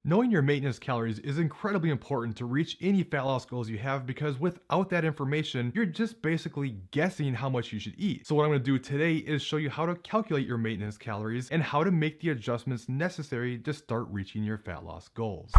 Knowing your maintenance calories is incredibly important to reach any fat loss goals you have because without that information, you're just basically guessing how much you should eat. So what I'm going to do today is show you how to calculate your maintenance calories and how to make the adjustments necessary to start reaching your fat loss goals.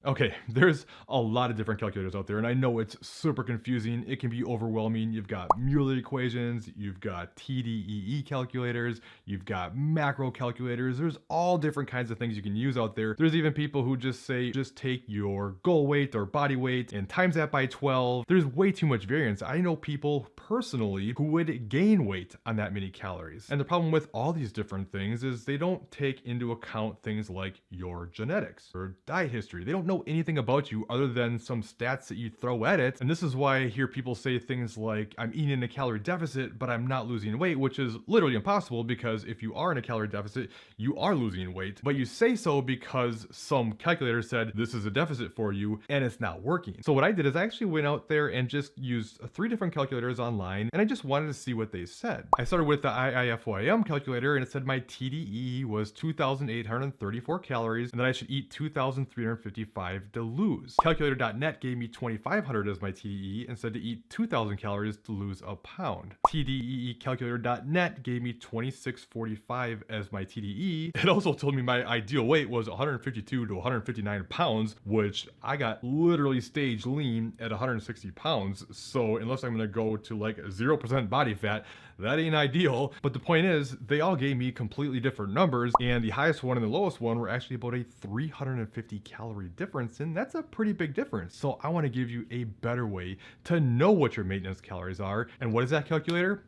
Okay, there's a lot of different calculators out there, and I know it's super confusing. It can be overwhelming. You've got Mueller equations, you've got TDEE calculators, you've got macro calculators. There's all different kinds of things you can use out there. There's even people who just say, just take your goal weight or body weight and times that by 12. There's way too much variance. I know people personally who would gain weight on that many calories. And the problem with all these different things is they don't take into account things like your genetics or diet history. They don't know anything about you other than some stats that you throw at it. And this is why I hear people say things like, I'm eating in a calorie deficit, but I'm not losing weight, which is literally impossible because if you are in a calorie deficit, you are losing weight. But you say so because some calculator said this is a deficit for you and it's not working. So what I did is I actually went out there and just used 3 different calculators online, and I just wanted to see what they said. I started with the IIFYM calculator, and it said my TDEE was 2,834 calories and that I should eat 2,355 to lose. Calculator.net gave me 2,500 as my TDEE and said to eat 2,000 calories to lose a pound. TDEE calculator.net gave me 2,645 as my TDE. It also told me my ideal weight was 152 to 159 pounds, which I got literally stage lean at 160 pounds. So unless I'm gonna go to like 0% body fat, that ain't ideal. But the point is, they all gave me completely different numbers, and the highest one and the lowest one were actually about a 350 calorie difference, and that's a pretty big difference. So I want to give you a better way to know what your maintenance calories are. And what is that calculator?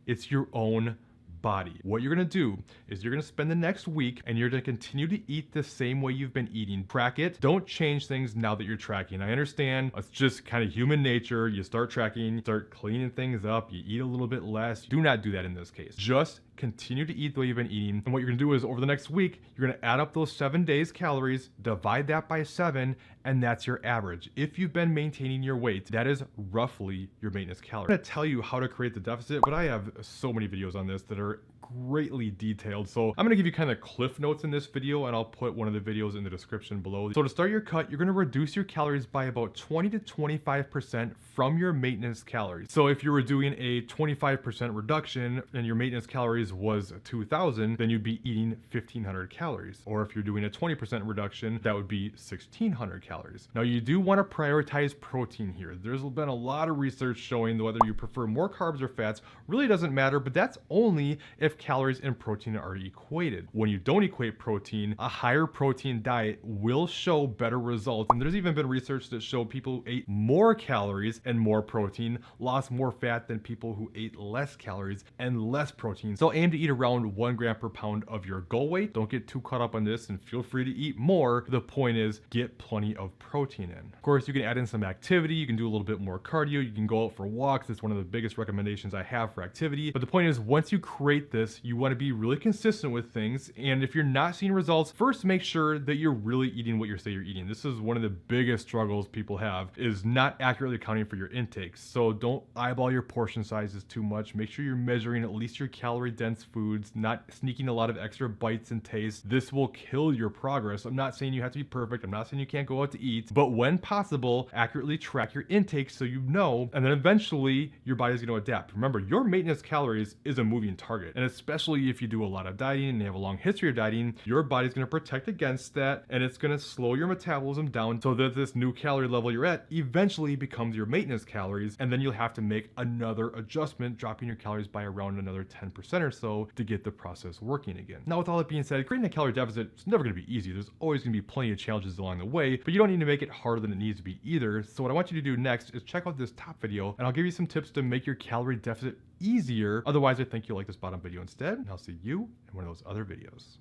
It's your own body. What you're going to do is you're going to spend the next week and you're going to continue to eat the same way you've been eating. Track it. Don't change things now that you're tracking. I understand it's just kind of human nature. You start tracking, you start cleaning things up, you eat a little bit less. Do not do that in this case. Just continue to eat the way you've been eating. And what you're gonna do is over the next week, you're gonna add up those 7 days calories, divide that by 7, and that's your average. If you've been maintaining your weight, that is roughly your maintenance calories. I'm gonna tell you how to create the deficit, but I have so many videos on this that are greatly detailed. So I'm gonna give you kind of cliff notes in this video, and I'll put one of the videos in the description below. So to start your cut, you're gonna reduce your calories by about 20 to 25% from your maintenance calories. So if you were doing a 25% reduction and your maintenance calories was 2,000, then you'd be eating 1,500 calories. Or if you're doing a 20% reduction, that would be 1,600 calories. Now you do want to prioritize protein here. There's been a lot of research showing that whether you prefer more carbs or fats really doesn't matter, but that's only if calories and protein are equated. When you don't equate protein, a higher protein diet will show better results. And there's even been research that show people who ate more calories and more protein lost more fat than people who ate less calories and less protein. So aim to eat around 1 gram per pound of your goal weight. Don't get too caught up on this and feel free to eat more. The point is get plenty of protein in. Of course, you can add in some activity. You can do a little bit more cardio. You can go out for walks. It's one of the biggest recommendations I have for activity. But the point is, once you create this, you want to be really consistent with things. And if you're not seeing results, first make sure that you're really eating what you say you're eating. This is one of the biggest struggles people have, is not accurately accounting for your intakes. So don't eyeball your portion sizes too much. Make sure you're measuring at least your calorie dense foods, not sneaking a lot of extra bites and tastes. This will kill your progress. I'm not saying you have to be perfect. I'm not saying you can't go out to eat, but when possible, accurately track your intake so you know, and then eventually your body's going to adapt. Remember, your maintenance calories is a moving target, and especially if you do a lot of dieting and you have a long history of dieting, your body's going to protect against that, and it's going to slow your metabolism down so that this new calorie level you're at eventually becomes your maintenance calories, and then you'll have to make another adjustment, dropping your calories by around another 10% or so to get the process working again. Now, with all that being said, creating a calorie deficit is never going to be easy. There's always going to be plenty of challenges along the way, but you don't need to make it harder than it needs to be either. So what I want you to do next is check out this top video, and I'll give you some tips to make your calorie deficit easier. Otherwise, I think you'll like this bottom video instead, and I'll see you in one of those other videos.